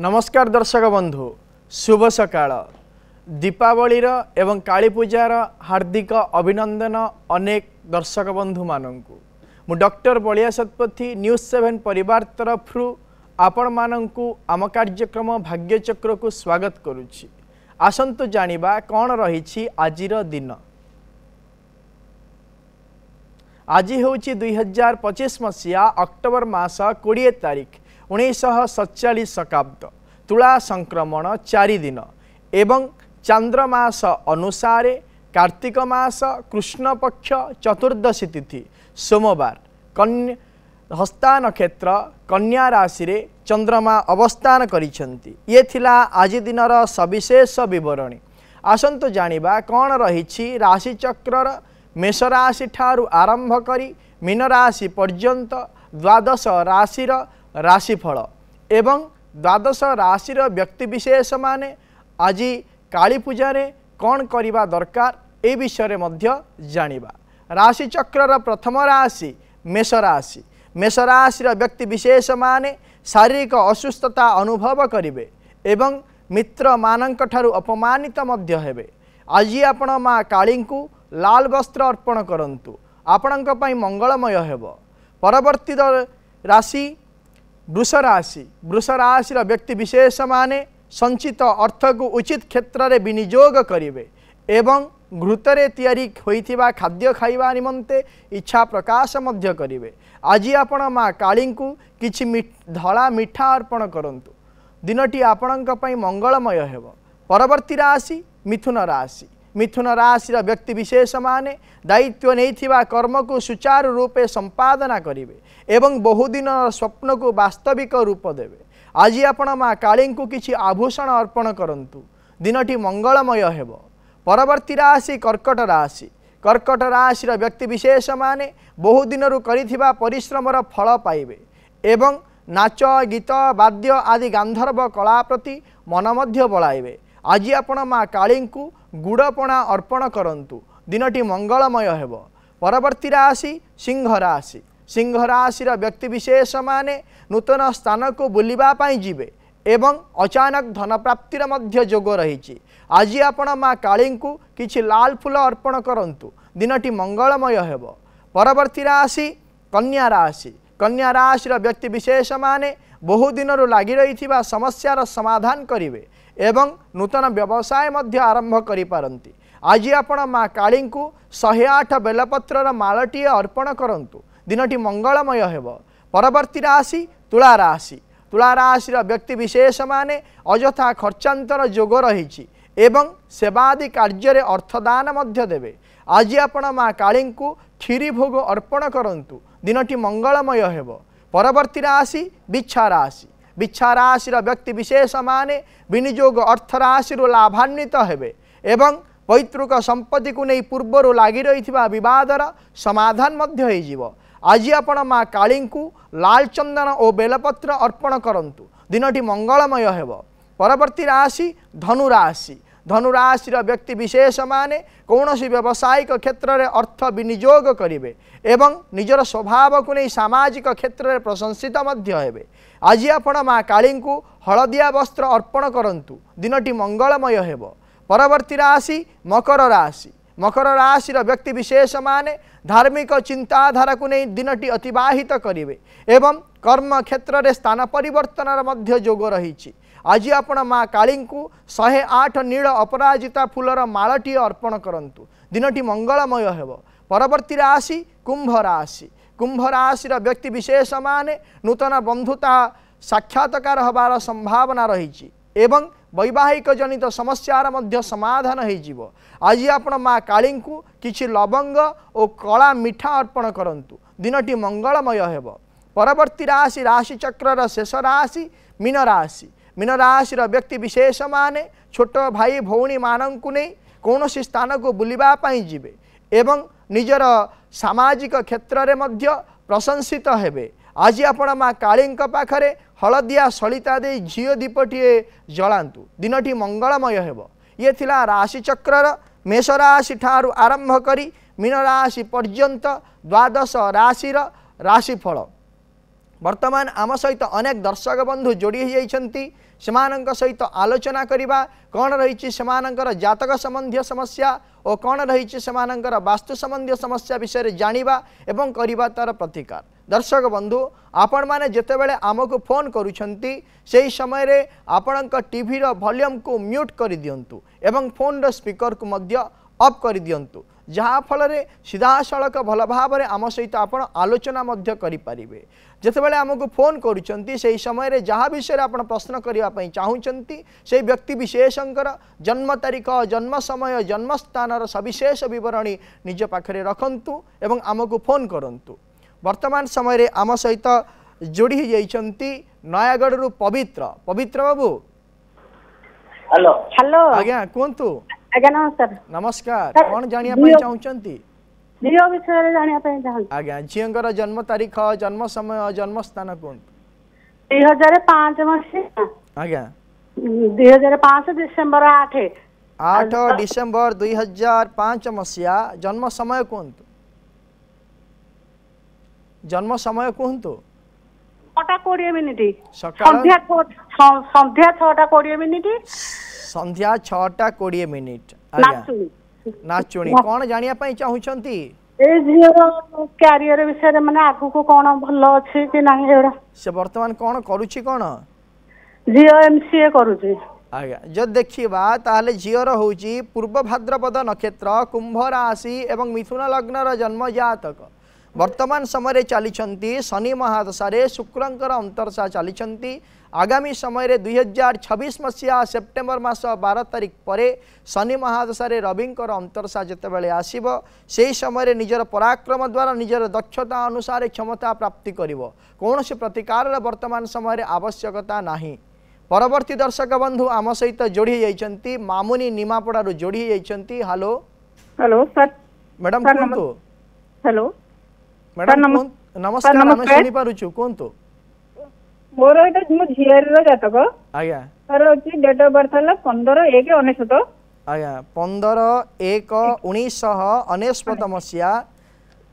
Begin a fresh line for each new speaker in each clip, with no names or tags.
नमस्कार दर्शक बंधु शुभ सकाळ दीपावलीर एवं काली पूजार हार्दिक अभिनंदन अनेक दर्शक बंधु मानंकु मु डॉक्टर बलिया सतपथी न्यूज 7 परिवार तरफ आपण मानंकु आम कार्यक्रम भाग्यचक्र को स्वागत करुछि। आसंतु जानिबा कौन रही आजिर दिन। आज हूँ 2025 मसीहा अक्टोबर मास 20 तारीख 1947 शकाब्द तुला संक्रमण 4 दिन एवं चांद्रमास अनुसार कार्तिक मास कृष्ण पक्ष चतुर्दशी तिथि सोमवार हस्ता नक्षत्र कन्या राशि रे चंद्रमा अवस्थान करिसेंती। ये थिला आज दिनर सविशेष विवरणी। आसंतु जानिबा कौन रही राशि चक्रर मेष राशि ठारू आरंभ करी मीन राशि पर्यंत द्वादश राशिर राशिफल एवं द्वादश राशिर व्यक्तिविशेष माने आज काली पूजारे कौन करिबा दरकार ए विषय मध्य जानिबा। राशि चक्रर प्रथम राशि मेष राशि। मेष राशिर व्यक्तिविशेष माने शारीरिक असुस्थता अनुभव करिवे एवं मित्र मानक ठारू अपमानित मध्य हेबे। आज आपण माँ काली को लाल वस्त्र अर्पण करंतु आपणक पई मंगलमय हेबो। परवर्ती राशि वृष राशि। वृष राशि व्यक्ति विशेष माने संचित अर्थ को उचित क्षेत्र में विनियोग करिवे एवं घृतरे तैयारी होइथिबा खाद्य खाइबा निमंते इच्छा प्रकाश मध्य करिवे। आज आपण माँ काली को किछि धला मिठा अर्पण करंतु दिनटी आपणक पई मंगलमय हेबो। परवर्ती राशि मिथुन राशि। मिथुन राशि व्यक्ति विशेष माने दायित्व नहीं कर्म को सुचारू रूपे संपादना करिवे एवं बहुदिन स्वप्न को वास्तविक रूप देवे। आज आपण माँ काली को किछि आभूषण अर्पण करंतु दिनटी मंगलमय हेबो। परवर्ती राशि कर्कट राशि। कर्कट राशि व्यक्ति विशेष माने बहुदिन करिथिबा परिश्रमर फल पाइबे एवं नाच गीत वाद्य आदि गांधर्व कला प्रति मन मध्य बलाइबे। आज आपण माँ काली को गुड़पणा अर्पण करंतु दिनटी मंगलमय हेबो। परवर्ती राशि सिंह राशि। सिंह राशि व्यक्ति विशेष माने नूतन स्थान को बुलिबा पाई जिवे एवं अचानक धन प्राप्तिर मध्य जोग रही। आज आपण माँ काली को किछि लाल फूल अर्पण करंतु दिनटी मंगलमय हेबो। परवर्ती राशि कन्या राशि। कन्या राशि व्यक्ति विशेष माने बहुदिन लगी रही समस्यार समाधान करिवे एवं नूतन व्यवसाय मध्य आरंभ करि पारंती। आज आपण माँ काली को 108 बेलपत्रर मालटीए अर्पण करंतु दिनटी मंगलमय हेबो। परवर्ती राशि तुला राशि। तुला राशि व्यक्ति विशेष माने अजथा खर्चांतर जोग रही एवं सेवादि कार्य अर्थदान मध्य देवे। आज आपण माँ काली को क्षीरी भोग अर्पण करंतु दिनटी मंगलमय हेबो। परवर्ती राशि बिच्छा राशि। बिच्छा राशि व्यक्ति विशेष माने विनियोग अर्थ राशि लाभान्वित हेबे एवं पैतृक संपत्ति को नहीं पूर्वर लगी रही बदर समाधान मध्य होइजिवो। आज आपण माँ काली को लाल चंदन और बेलपत्र अर्पण करंतु दिनटी मंगलमय हेबो। परवर्ती राशि धनु राशि। धनु राशि व्यक्ति विशेष माने कौनसी व्यावसायिक क्षेत्र में अर्थ विनियोग करिवे एवं निजर स्वभाव को नहीं सामाजिक क्षेत्र में प्रशंसित मध्य हेबे। आज आपण माँ काली को हलदिया वस्त्र अर्पण करंतु दिनटी मंगलमय हेबो। परवर्ती राशि मकर राशि। मकर राशि व्यक्ति विशेष माने धार्मिक चिंताधारा को नहीं दिनटी अतिबाहित करिवे एवं कर्म क्षेत्र में स्थान परिवर्तन मध्य जोग रही। आज आपण माँ काली को 108 नील अपराजिता फूलर मालटी अर्पण करंतु दिनटी मंगलमय हेबो। परवर्ती राशि कुंभ राशि। कुंभ राशि व्यक्ति विशेष माने नूतन बंधुता साक्षात्कार हबार संभावना रही एवं वैवाहिक जनित समस्यार मध्य समाधान होइजिवो। आज आपण माँ काली को किछि लवंग और कला मिठा अर्पण करंतु दिनटी मंगलमय हेबो। परवर्ती राशि राशि चक्रर शेष राशि मीन राशि। मीन राशि व्यक्ति विशेष माने छोट भाई भौणी मानंकु नहीं कौनसी स्थान को बुलिबा पाई जिवे एवं निजर सामाजिक क्षेत्र में मध्य प्रशंसित हेबे। आज आपण माँ काली पाखरे हलदिया सलिता दे झील दीपटीए जलांतु दिनटी मंगलमय हेबो। ये थिला राशि चक्रर मेष राशि ठारू आरंभ करी मीन राशि पर्यंत द्वादश राशिर राशिफल। वर्तमान आम सहित अनेक दर्शक बंधु जोड़ी होती सहित आलोचना करवा कौन रही जातक संबंधी समस्या और कौन रही वास्तु संबंधी समस्या विषय जानिबा एवं करवा तार प्रतिकार। दर्शक बंधु आपण माने जेतेबेले आमको फोन करूछंती सेही समय रे आपणक टीवी रो वॉल्यूम को म्यूट कर दियंतु एवं फोन रो स्पीकर को मध्य ऑफ कर दियंतु जहाँ फल रे सीधा सड़क भल भाव में आम सहित आपण आलोचना मध्य करि परिबे। जेतेबेले आमको फोन करूछंती सेही समय रे जहाँ विषय रे आपण प्रश्न करिवा पई चाहुछंती से व्यक्ति विशेषंकर जन्म तारीख जन्म समय जन्म स्थान सविशेष विवरणी निज पाखरे रखंतु एवं आमको फोन करंतु। वर्तमान समय रे आम सहित जोड़ी जाइछंती नयागढ़ रु पवित्र पवित्र बाबू।
हेलो हेलो
आज्ञा कोंतु।
आज्ञा नमस्कार।
नमस्कार कौन जानिया पई चाहुचंती?
झियो विषय रे जानिया पई चाहन।
आज्ञा झियंकर जन्म तारीख जन्म समय जन्म स्थान कोंतु।
2005 मसिया।
आज्ञा
2005 डिसेंबर
8 डिसेंबर 2005 मसिया जन्म समय कोंतु। जन्म समय कहतु।
6:20 मिनिट
संध्या
6:20
संध्या 6:20 मिनिट। नाचुणी कौन जानिया पई चाहुचंती?
ए झियो कैरियर विषय माने आगु को कोन भलो अछि कि नाही एरा
से वर्तमान कौन करूची कौन?
झियो एमसीए करूची।
आज्ञा जब देखिबा ताले झियो रो होची पूर्व भाद्रपद नक्षत्र कुंभ राशि एवं मिथुन लग्न रो जन्म जातक वर्तमान समय चली शनि महादशा शुक्रंकर अंतरसा चली आगामी समय 2026 मसीहा सेप्टेम्बर मास 12 तारिख पर शनि महादशा रविंकर अंतरसा जितेबाला आसब से समय निजर पराक्रम द्वारा निजर दक्षता अनुसार क्षमता प्राप्ति करिवो कौन से प्रतिकार वर्तमान समय आवश्यकता नाही। परवर्ती दर्शक बंधु आम सहित जोड़ी जाइछंती मामुनी निमापड़ा जोड़ी जाइछंती। हेलो
हेलो सर
मैडम कहतु।
हेलो
मैडम नमस्कार आम सुनी पारुछु कोंतो।
मोर एटा मो झियर रो जातक
आज्ञा
सर अछि डेट ऑफ बर्थ हला 15/1/19
आज्ञा 15/1/1999 मसिया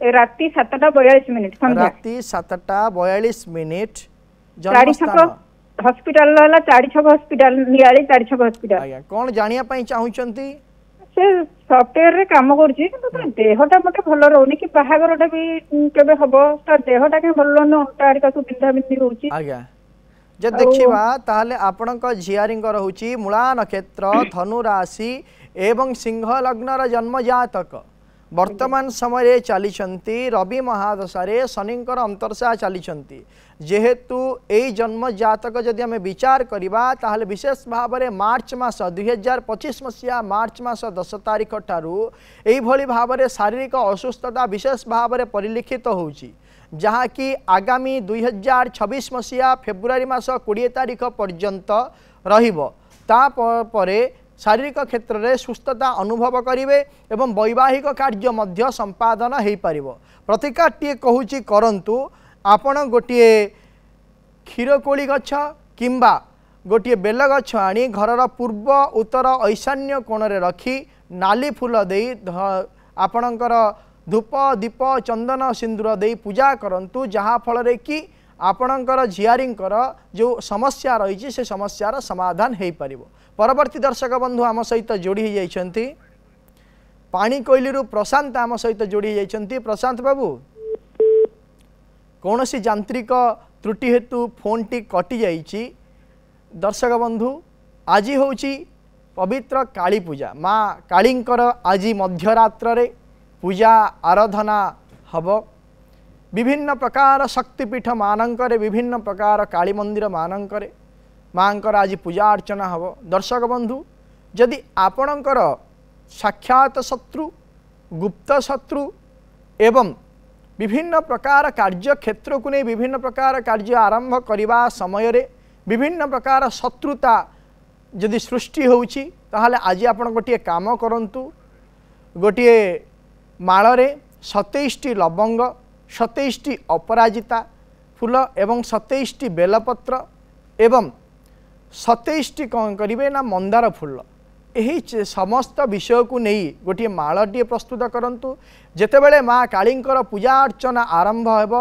राती 7:42 मिनिट संध्या
राती 7:42
जन्म स्थान हॉस्पिटल हला 46 हॉस्पिटल नियाली 46 हॉस्पिटल।
आज्ञा कोन जानिया पई चाहुचंती?
से सॉफ्टवेयर रे काम करछि किंतु देहटा मते भलो रहउनी कि बाहागरटा भी केबे हबो त देहटा के भलो न अंटारिका को बिंधा बिंधी होउछि।
आज्ञा जे देखिबा ताहले आपणक झियारिंग रहउछि मूला नक्षत्र धनु राशि एवं सिंह लग्न र जन्म जातक वर्तमान समय चली रवि महादशा शनिंकर अंतरसा चली जेहेतु यही जन्म जातक जदि आम विचार करवा ताहले विशेष भाव में मार्च मास 2025 मसीहा मार्च मास 10 तारिख ठारू एही भाव में शारीरिक असुस्थता विशेष भाव में परिलिखित होउछि जहाँकि आगामी 2026 मसीहा फेब्रुआरी मास 20 तारिख पर्यंत रहिबो। तापरे शारीरिक क्षेत्र में सुस्थता अनुभव करेंगे एवं वैवाहिक कार्य मध्य संपादन हो पार। प्रतिकार टे कहूँ करंतु आपण गोटे क्षीरकोली गछ किंबा गोटे बेल गछ आनी घरर पूर्व उत्तर ईशान्य कोण रे रखी नाली फूल दे आपणकर धूप दीप चंदन सिंदूर दे पूजा करंतु जहाँ फल कि आपणकर झियारींकर जो समस्या रही से समस्यार समाधान हो पार। परवर्ती दर्शक बंधु आम सहित जोड़ी जाइछंती पानी कोइली प्रशांत आम सहित जोड़ी जाइछंती। प्रशांत बाबू कौन सी यांत्रिक त्रुटि हेतु फोन टी कटि जाइछि। दर्शक बंधु आज होची पवित्र काली पूजा माँ कालींकर आज मध्यरात्र रे पूजा आराधना हब विभिन्न प्रकार शक्तिपीठ मानकर विभिन्न प्रकार काली मंदिर मानकर माँकर आज पूजा अर्चना हब। दर्शक बंधु जदि आपणकर साक्षात शत्रु गुप्त शत्रु एवं विभिन्न प्रकार कार्य क्षेत्र को नहीं विभिन्न प्रकार कार्य आरंभ करने समय रे विभिन्न प्रकार शत्रुता जदि सृष्टि होउछि ताहले आज आपण गोटे काम करंतु गोटे माଳରେ 27टी लवंग 27टी अपराजिता फूल एवं 27टी बेलपत्र एवं 27टी कौन करेंगे ना मंदार फूल यही समस्त विषय को नहीं गोटे माळटी प्रस्तुत करंतु। जेतेबेले माँ कालींकर पूजा अर्चना आरंभ हेब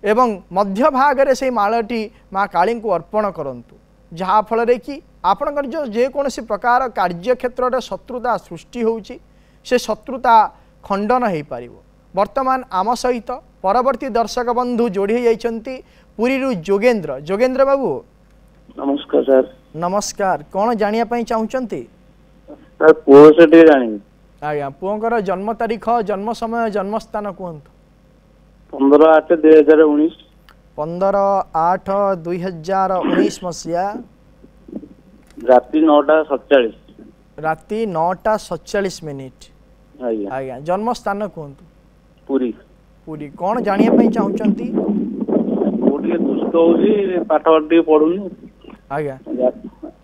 एवं मध्य भागरे से मालटी माँ काली को अर्पण करंतु जहाँ फल कि आपणकर जो जेकोसी प्रकार कार्य क्षेत्र में शत्रुता सृष्टि होउची से शत्रुता खंडन हो पार। वर्तमान आम सहित परवर्ती दर्शक बंधु जोड़ी जाइछंती पुरी जोगेंद्र। जोगेंद्र बाबू
नमस्कार सर।
नमस्कार। कौन जानिया पई चाहुचंती?
सर पुओ से टे जानी।
आज्ञा पुओंकर जन्म तारीख जन्म समय जन्म स्थान कहतु।
15/8/2019।
15/8/2019 मसीहा
राति 9:47।
राति 9:47। आज्ञा जन्म स्थान कहतु।
पुरी।
पुरी। कौन जानिया पई चाहुचंती?
पुरी दुष्ट होजी पाठ टी पढुनी।
आज्ञा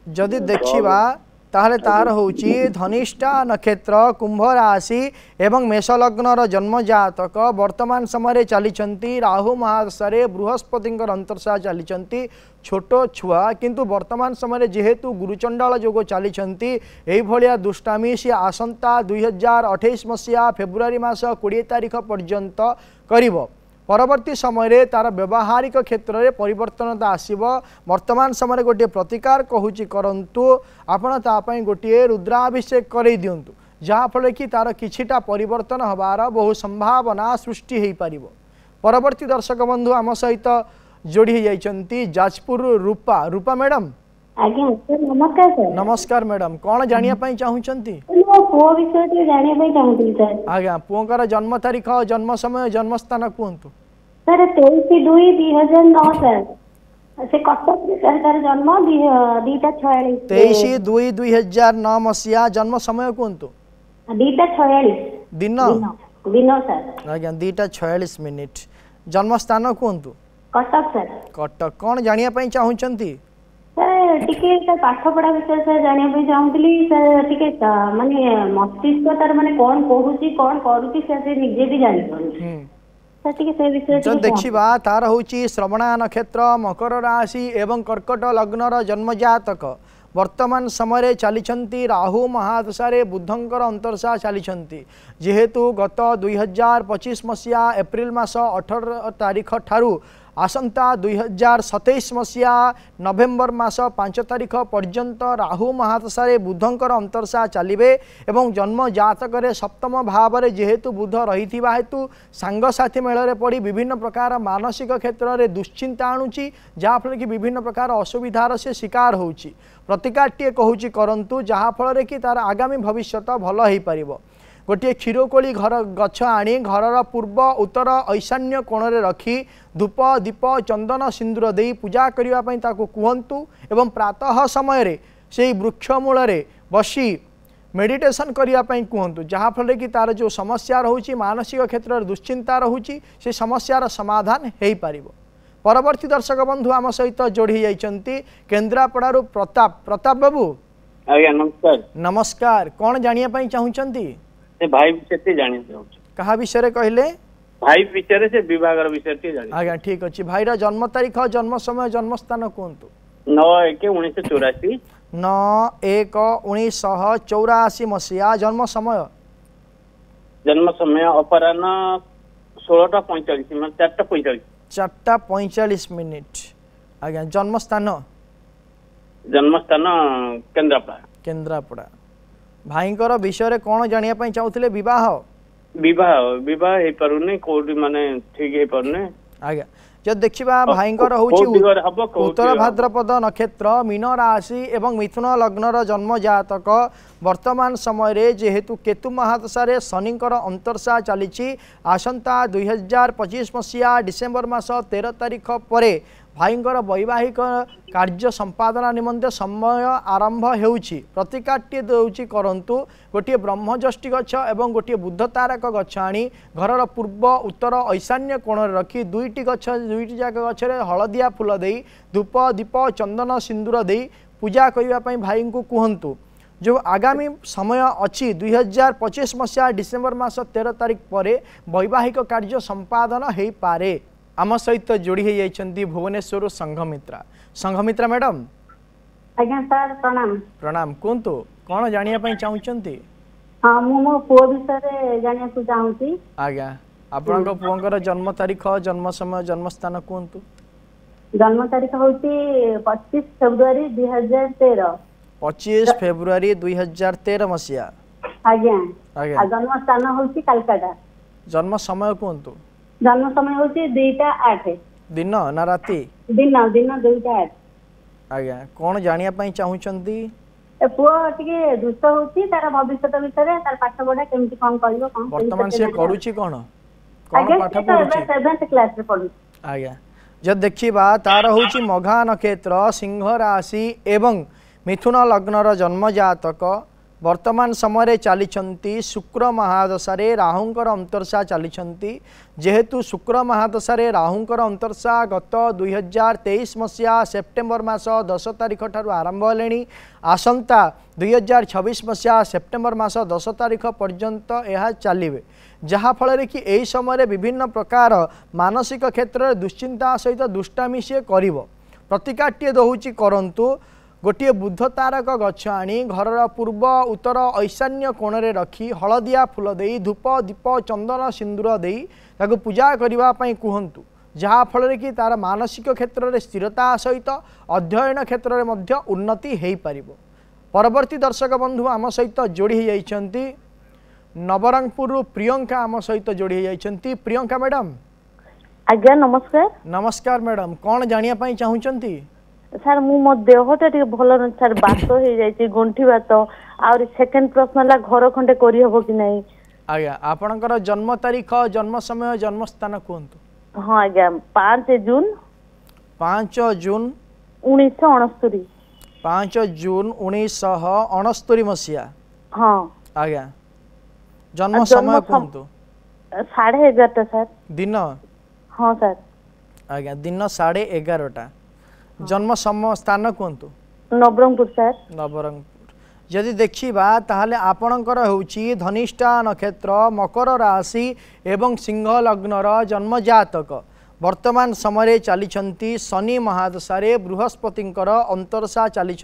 जदि देखिबा ताहले तार होची धनिष्ठा नक्षत्र कुंभ राशि एवं मेष लग्नर जन्म जातक वर्तमान समय चली राहु महादशा बृहस्पति अंतर्शा चली छोट छुआ किंतु वर्तमान समय जेहेतु गुरुचंडाल जोग चली भाया दुष्टामी सी आसंता 2028 मसीहा फेब्रुआरी मास 20 तारीख पर्यंत करिवो। परवर्ती समय तार व्यवहारिक क्षेत्र में परिवर्तनता आसव। वर्तमान समय गोटे प्रतिकार कहूँ करंतु आपण तापाई गोटे रुद्राभिषेक कर दिंतु जहाँफल कि तार किछिटा परिवर्तन हबार बहु संभावना सृष्टि हो पार। परवर्ती दर्शक बंधु आम सहित जोड़ी जाइछंती जाजपुर रूपा। रूपा मैडम
आज्ञा सर नमस्कार। सर
नमस्कार मैडम। कौन जानिया पई चाहुचंती?
मो पुओ विषय ते जानिया पई चाहुती सर।
आज्ञा पुओंकर जन्म तारीख जन्म समय जन्म स्थान कहतु।
सर 23/2/2009 सर से कटक सर तार जन्म 2:46।
23/2/2009 मसीहा जन्म समय कहतु।
2:46
दिन
दिन सर।
आज्ञा 2:46 जन्म स्थान कहतु।
कटक सर।
कटक। कौन जानिया पई चाहुचंती?
सर टिके पाठ पढ़ा विषय सर जानिया पई चाहुतली सर टिके माने मस्तिष्क तार माने कोन कहूची कोन करूची से निजे भी जानि पाउनी सर टिके से विषय
जो देखिबा तार होची श्रवणा नक्षत्र मकर राशि एवं कर्कट लग्नर जन्म जातक वर्तमान समय चली राहु महादशा बुधंकर अंतर्शा चली जेहेतु गत 2025 मसीहा एप्रिल मास 18 तारीख ठारू आसंता 2027 मसीहा नवेम्बर मास 5 तारीख पर्यंत राहु महादशा बुधंकर अंतर्शा चलिबे एवं जन्म जातक सप्तम भाव में जेहेतु बुध रही हेतु सांगसाथी मेल पड़ी विभिन्न प्रकार मानसिक क्षेत्र में दुश्चिंता आणुची जहाँफल कि विभिन्न प्रकार असुविधार से शिकार होउची। प्रतिकार टे कहूँ करंतु जहाँफल कि तार आगामी भविष्य भल हो पार। गोटे क्षीरकोली घर गछ आनी घर पूर्व उत्तर ईशान्य कोण में रखी धूप दीप चंदन सिंदूर दे पूजा करने कहतु एवं प्रातः समय से वृक्ष मूल बसी मेडिटेशन करने कहतु जहाँफल कि तार जो समस्या रोचे मानसिक क्षेत्र में दुश्चिंता रोचे से समस्यार समाधान हो पार। परवर्ती दर्शक बंधु आम सहित जोड़ी जाइछंती केन्द्रापड़ारू प्रताप। प्रताप बाबू
आज्ञा नमस्कार।
नमस्कार। कौन जानिया पई चाहुचंती?
भाई विषय जानी चाहूँ।
कहा विषय कहले? भाई
विषय से विभागर विषय जानी।
आज्ञा ठीक अच्छे। भाईर जन्म तारीख जन्म समय जन्म स्थान कहतु।
9/1/1984।
9/1/1984 मसीहा जन्म समय
अपराह्न 16:45 4:45।
4:45। आज्ञा जन्म स्थान
केन्द्रापड़ा।
केन्द्रापड़ा। भाईंकर विषय कौन जानिया पई चाहुथिले? विवाह
विवाह विवाह हे परुने कोडी माने ठीक हे परुने।
आज्ञा जब देखिबा भाईंकर होची उत्तर भाद्रपद नक्षत्र मीन राशि एवं मिथुन लग्नर जन्म जातक वर्तमान समय जेहेतु केतु महादशा शनिकर अंतर्शा चली आसंता 2025 मसीहा डिसेम्बर मास 13 तारीख पर भाईंकर वैवाहिक कार्य संपादना निमंते समय आरंभ होउछि। प्रतिकाट्य देउछि करंतु गोटे ब्रह्मजष्टि गछ एवं गोटे बुद्ध तारक गछ आनी घरर पूर्व उत्तर ईशान्य कोण रखी दुईटी जाक गछरे हलदिया फूल दे धूप दीप चंदन सिंदूर दे पूजा करने भाई को कहतु। जो आगामी समय अच्छी 2025 मसीहा डिसेम्बर मास 13 तारीख पर वैवाहिक कार्य संपादन हो पारे। आम सहित जोड़ी जाइछंती भुवनेश्वर संघमित्रा। संघमित्रा मैडम
आज्ञा सर प्रणाम।
प्रणाम। कहतु कौन जानिया पई चाहुचंती?
हां मो पुओ विषय जानिया को चाहूची।
आज्ञा आपणक पुअंकर जन्म तारीख जन्म समय जन्म स्थान कहतु
जन्म तारीख होची 25 फेब्रुआरी 2013
25 फेब्रुआरी 2013 मसीहा
आज्ञा
आज्ञा
आ जन्म स्थान होची कलकत्ता
जन्म समय कहतु
जन्म समय होची 2:08
दिन ना राति
दिन दिन 2:08
आज्ञा कौन जानिया पई चाहुचंती
ए पुओ टिके दुष्ट होची तार भविष्यत विषय तार पाठ पढ़ा केमती कोन करिवो कोन
वर्तमान से करूची कोन कोन
आज्ञा
पाठ
से
पढुची
7th क्लास रे पढु
आज्ञा जब देखिबा तार होची मघा नक्षत्र सिंह राशि एवं मिथुन लग्नर जन्म जातक वर्तमान समय चली शुक्र महादशा राहुंकर अंतरसा चली जेहेतु शुक्र महादशा राहुंकर अंतरसा गत 2023 मसीहा सेप्टेम्बर मास 10 तारीख ठारू आरंभ हेलेनी आसंता 2026 मसीहा सेप्टेम्बर मास 10 तारीख पर्यंत यह चलिए जहाँफल कि यही समय विभिन्न प्रकार मानसिक क्षेत्र में दुश्चिंता सहित दुष्टामी सी कर प्रतिकाट्य दौची करंतु गोटे बुद्ध तारक गछ आनी घरर पूर्व उत्तर ईशान्य कोण रे रखी हलदिया फूल दे धूप दीप चंदन सिंदूर दे ताको पूजा करने कहतु जहाँफल कि तार मानसिक क्षेत्र में स्थिरता सहित अध्ययन क्षेत्र में उन्नति हो पार। परवर्ती दर्शक बंधु आम सहित जोड़ी जाइछंती नवरंगपुर प्रियंका आम सहित जोड़ी जाइछंती। प्रियंका मैडम
आज्ञा नमस्कार।
नमस्कार मैडम कौन जानिया पई चाहुचंती
सर मु मो देहटा टिके भल न सर बात हो जाई गंठी बात और सेकंड प्रश्न ला घर खंडे करी हबो कि नहीं
आज्ञा आपनकर जन्म तारीख जन्म समय जन्म स्थान कहतु।
हां आज्ञा 5 जून 1969
5 जून 1969 मसीहा।
हां
आज्ञा जन्म समय कहतु
11:30 सर
दिन।
हां सर
आज्ञा दिन 11:30 जन्म समय स्थान कहतु
नवरंगपुर सर
नवरंगपुर। यदि देखिबा ताहले आपणकर होउची धनिष्ठा नक्षत्र मकर राशि एवं सिंह लग्नर जन्म जातक वर्तमान समय चली शनि महादशा बृहस्पतिंकर अंतरसा चली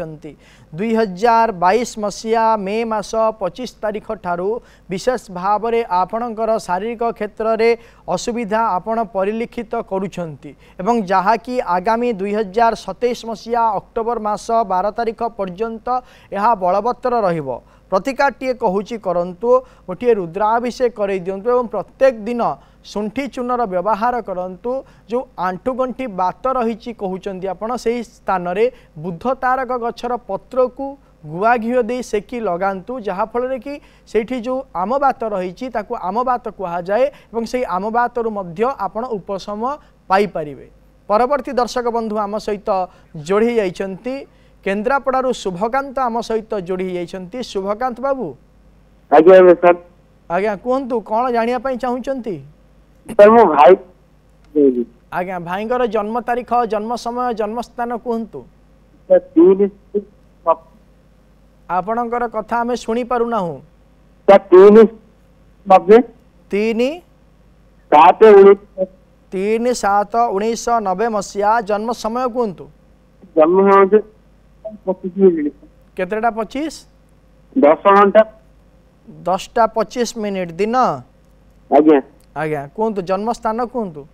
2022 मसीहा मे मास 25 तारीख ठारू विशेष भाव में आपणकर शारीरिक क्षेत्र में असुविधा आपण परिलिखित करुछंती एवं जहाँकि आगामी 2027 मसीहा अक्टोबर मास 12 तारीख पर्यंत यह बलवत्तर रहिबो। प्रतिकाट्ये कहूची करंतु गोटे रुद्राभिषेक कर दिंतु एवं प्रत्येक दिन शुंठी चूनर व्यवहार करंतु जो आंठुगंठी बात रही कहते आपण से स्थान में बुद्ध तारक गछर पत्र को गुआ घीओ दे सेकी लगांतु जहाँफल कि सेठी जो आम बात रही आम बात कह जाए और से आम बात आपण उपशम पाई परिबे। परवर्ती दर्शक बंधु आम सहित जोड़ी जाइछंती केन्द्रापड़ारू शुभकांत आम सहित जोड़ी जाइछंती। शुभकांत बाबू
आज्ञा सर
आज्ञा कहतु कौन जानिया पई चाहुचंती
सर मो भाई
आज्ञा भाईंकर जन्म तारीख जन्म समय जन्म स्थान कहतु। आपणकर कथा आमे सुनी पारुना हूं 3/7/1990 मसीहा जन्म समय कहतु
जन्म
केतेटा 25 10:25 मिनिट दिन।
आज्ञा
आज्ञा कहतु जन्म स्थान कहतु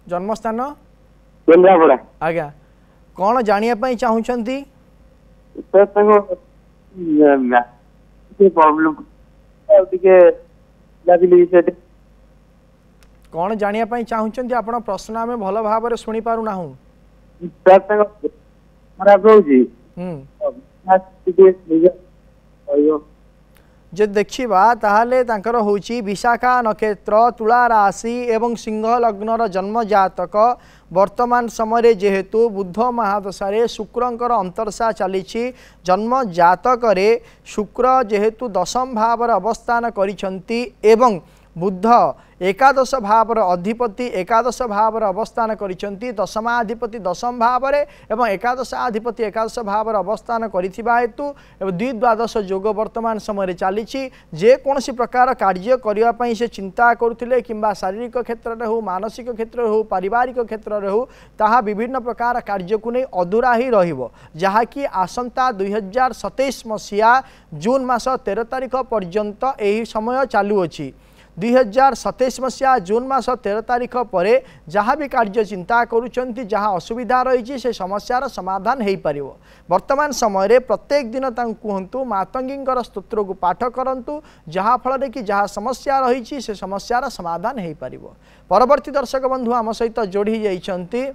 जन्म स्थान
केन्द्रापड़ा।
आज्ञा कौन जानिया पई चाहुचंती
सर
कौन जानिया पई चाहुचंती आपण प्रश्न आमे भल भाव रे सुनी पारुना हूं
खराब होजी
जे देखिबा ताहाले तांकर होची विशाखा नक्षत्र तुला राशि एवं सिंह लग्नर जन्म जातक वर्तमान समय जेहेतु बुद्ध महादशा शुक्रंकर अंतरसा चली जन्म जातक शुक्र जेहेतु दशम भाव अवस्थान करिछंती एवं बुध एकादश भावर अधिपति एकादश भावर अवस्थान करिसेंती दशमाधिपति दशम भाव एवं एकादशाधिपति एकादश भावर अवस्थान करिथिबा हेतु एवं द्विद्वादश योग वर्तमान समय चली जेकोसी प्रकार कार्य करने से चिंता करुले किंबा शारीरिक क्षेत्र में हो मानसिक क्षेत्र में हो पारिवारिक क्षेत्र में हो ताहा विभिन्न प्रकार कार्य को नहीं अधूरा ही रहिबो जहाँकि आसंता 2027 मसीहा जून मास 13 तारिख पर्यंत यही समय चालुअछि 2027 मसीहा जून मास 13 तारिख पर जहाँ भी कार्य चिंता करुँच जहाँ असुविधा रही से समस्यार समाधान हो पार वर्तमान समय प्रत्येक दिन कहतु मातंगी स्तोत्र को पाठ करूँ जहाँफल कि जहाँ समस्या रही से समस्यार समाधान हो पार परवर्ती दर्शक बंधु आम सहित जोड़ी जाइछंती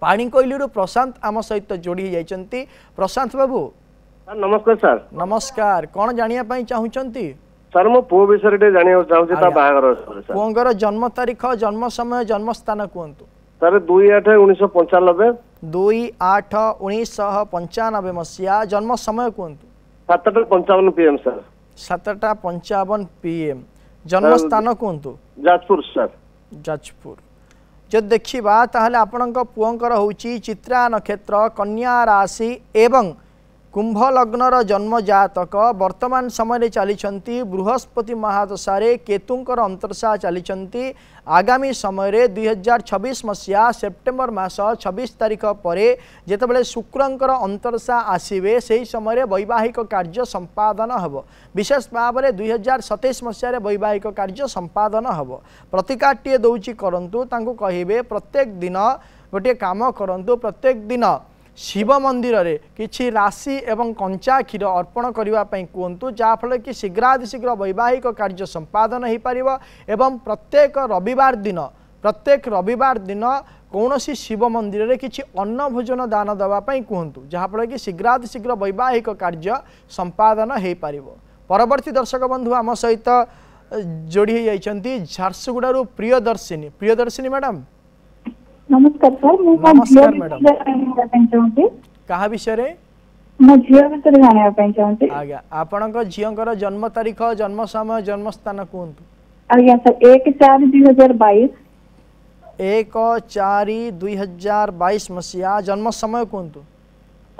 पाणीकोइली प्रशांत आम सहित जोड़ी जाइछंती प्रशांत बाबू
नमस्कार सर
नमस्कार कौन जानिया चाहूँगी
सर मो पुओ विषय जानिया चाहूँ ता बाहागर
पुओंगर जन्म तारीख जन्म समय जन्म स्थान कहतु
सर 2/8/1995
2/8/1995 मसीहा जन्म समय कहतु
7:55 PM सर
7:55 PM जन्म स्थान कहतु
जाजपुर सर
जाजपुर जो देखा ताहले आपणक पुओंकर होची चित्रा नक्षत्र कन्या राशि एवं कुंभ लग्नर जन्म जातक वर्तमान समय चली बृहस्पति महादशारे केतुंकर अंतर्शा चली आगामी समय 2026 मसीहा सेप्टेम्बर मास 26 तारिख पर जितेबाला शुक्रंकर अंतर्शा आसवे से ही समय वैवाहिक कार्य संपादन हम विशेष भाव में 2027 मसीह वैवाहिक कार्य संपादन हम प्रतिकाटे दौची करंतु तांको कहिबे प्रत्येक दिन गोटे काम करंतु प्रत्येक दिन शिव मंदिर रे किछि राशि एवं कंचा क्षीर अर्पण करने कहतु जहाँफल कि शीघ्रातिशीघ्र वैवाहिक कार्य संपादन हो पार एवं प्रत्येक रविवार दिन कौन सी शिव मंदिर रे किछि अन्न भोजन दान देवाई कहतु जहाँफल कि शीघ्रातिशीघ्र वैवाहिक कार्य संपादन हो पार परवर्ती दर्शक बंधु आम सहित जोड़ी जाइछंती झारसुगुड़ारू प्रियदर्शिनी मैडम
नमस्कार सर
नमस्कार मैडम कहा विषय रे
मो झियो विषय जानिया पई चाहते
आज्ञा आपनक झियोंकर जन्म तारीख जन्म समय जन्म स्थान कहतु
आज्ञा सर 1/4/2022
1/4/2022 मसीहा जन्म समय कहतु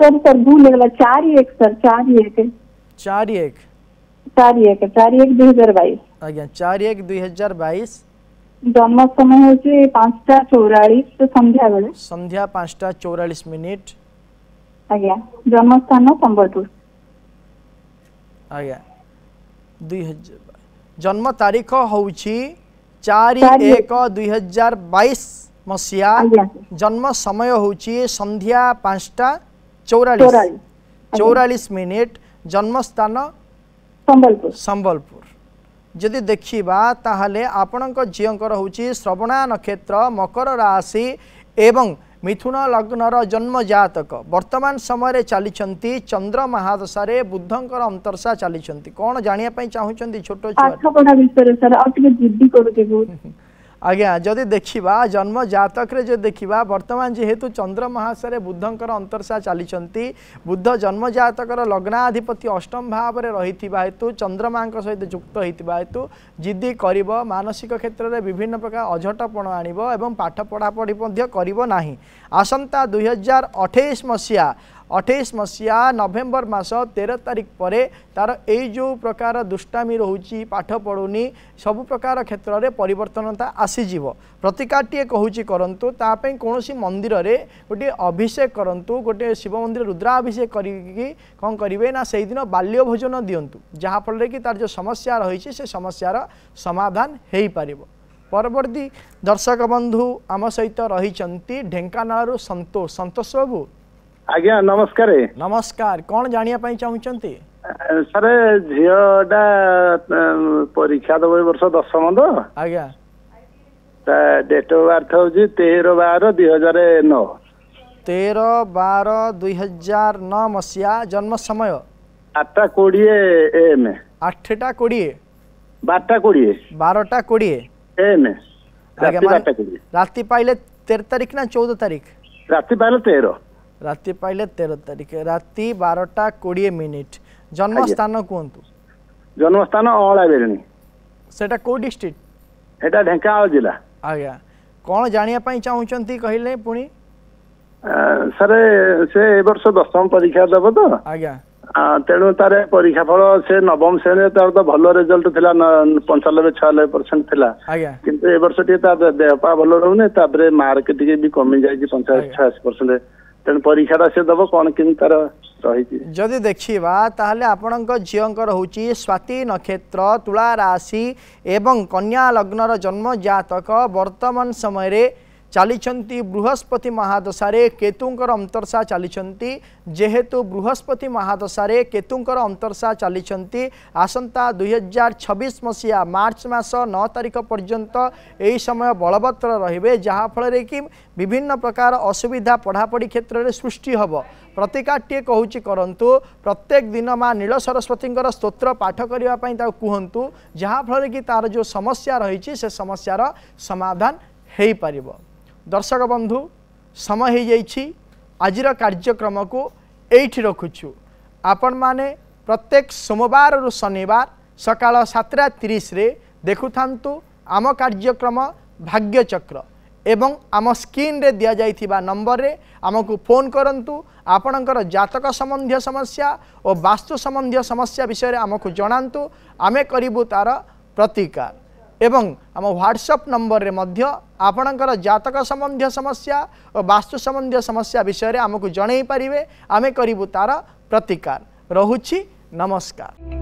सर भूल गेला 4/1 सर 4/1/2022
आज्ञा 4/1/2022
जन्म समय होची 5:44 संध्या
5:44
आज्ञा जन्म स्थान संबलपुर
आज्ञा 2000 जन्म तारीख होची 4/1/2022 मसीहा जन्म समय होची संध्या 5:44 जन्म स्थान संबलपुर जदि देखिबा ताहले आपणक झियोंकर होची श्रवणा नक्षत्र मकर राशि एवं मिथुन लग्नर जन्म जातक वर्तमान समय चली चंद्र महादशारे बुधंकर अंतर्शा चली कौन जानिया चाहूँगी छोट आज्ञा जदि देखिबा जन्म जातक रे जो देखिबा वर्तमान जेहेतु चंद्र महादशारे बुधंकर अंतर्शा चली बुध जन्म जातकर लग्नाधिपति अष्टम भाव में रही हेतु चंद्रमा सहित युक्त होता हेतु जिद्दी कर मानसिक क्षेत्र में विभिन्न प्रकार अझटपण आणव एवं पाठ पढ़ापढ़ी कर आसंता 2028 मसीहा 28 मसीहा नवेम्बर मास 13 तारिख पर तार यही जो प्रकार दुष्टामी रोची पाठ पढ़ुनी सबु प्रकार क्षेत्र में परिवर्तनता आसीज प्रतिकाटे कहूँ करंतु तापई कौन सी मंदिर रे गोटे अभिषेक करंतु गोटे शिव मंदिर रुद्राभिषेक करी कौन करेंगे ना से दिन बाल्य भोजन दिंतु जहाँफल कि तार जो समस्या रही से समस्यार समाधान हो पार परवर्ती दर्शक बंधु आम सहित रही ढेंकानाल संतोष बाबू
आज्ञा नमस्कार
नमस्कार कौन जानिया चाहूँगी
सर झीटा परीक्षा दब वर्ष 10th तो
आज्ञा
डेट ऑफ बर्थ हूँ 13/12/2009
13/12/2009 मसीहा जन्म समय
8:20 AM
8:20
12:20
AM
राति
पाइले 13 तारिख ना 14 तारिख
राति पाइले 13
राति पाइले 13 तारिख राति 12:20 जन्म स्थान कहतु
जन्म स्थान अला बेरणी
सेटा को डिस्ट्रिक्ट
एटा ढेंकानाल जिला
आज्ञा कौन जानिया पई चाहूचंती कहिले पुणी
सर से ए वर्ष 10म परीक्षा देव तो
आज्ञा
तेणु तार परीक्षा फल से नवम श्रेणी तार तो भल रिजल्ट थिला 95-96% थिला
आज्ञा
किंतु ए वर्ष टी तार देहपा भल रहूने तापर मार्क टी भी कमी जाई 85-86% तेणु परीक्षा से दब कौन कि तार रही
जदि देखा ताहले आपणक झींकर हूँ स्वाति नक्षत्र तुला राशि एवं कन्या लग्नर जन्म जातक वर्तमान समय रे चली बृहस्पति महादशारे केतुंकर अंतरसा चली जेहेतु बृहस्पति महादशारे केतुंकर अंतरसा चली आसंता 2026 मसीहा मार्च मास 9 तारिख पर्यंत यही समय बलवत्तर रहिबे जहाँ फल कि विभिन्न प्रकार असुविधा पढ़ापढ़ी क्षेत्र में सृष्टि हब प्रतिकाटे कहूँ करंतु प्रत्येक दिन माँ नील सरस्वती स्तोत्र पाठ करने कहतु जहाँ फल कि तार जो समस्या रही से समस्यार समाधान हो पार। दर्शक बंधु समय हो जाइछि आजिर कार्यक्रम को एठी रखुछु आपण माने प्रत्येक सोमवार रु शनिवार सकाळ 7:30 रे देखुथांतु आम कार्यक्रम भाग्यचक्र एवं आम स्क्रीन रे दिया जाइथिबा नंबर रे आमको फोन करंतु आपणकर जातक संबंधी समस्या और वास्तु संबंधी समस्या विषय रे आमको जणांतु आमे करिबु तार प्रतिकार एवं आम व्हाट्सएप नंबर रे मध्य आपणकर जातक संबंधी समस्या और वास्तु संबंधी समस्या विषय रे आमको जणै पारिबे आमे करिबु तार प्रतिकार। रहुछि नमस्कार।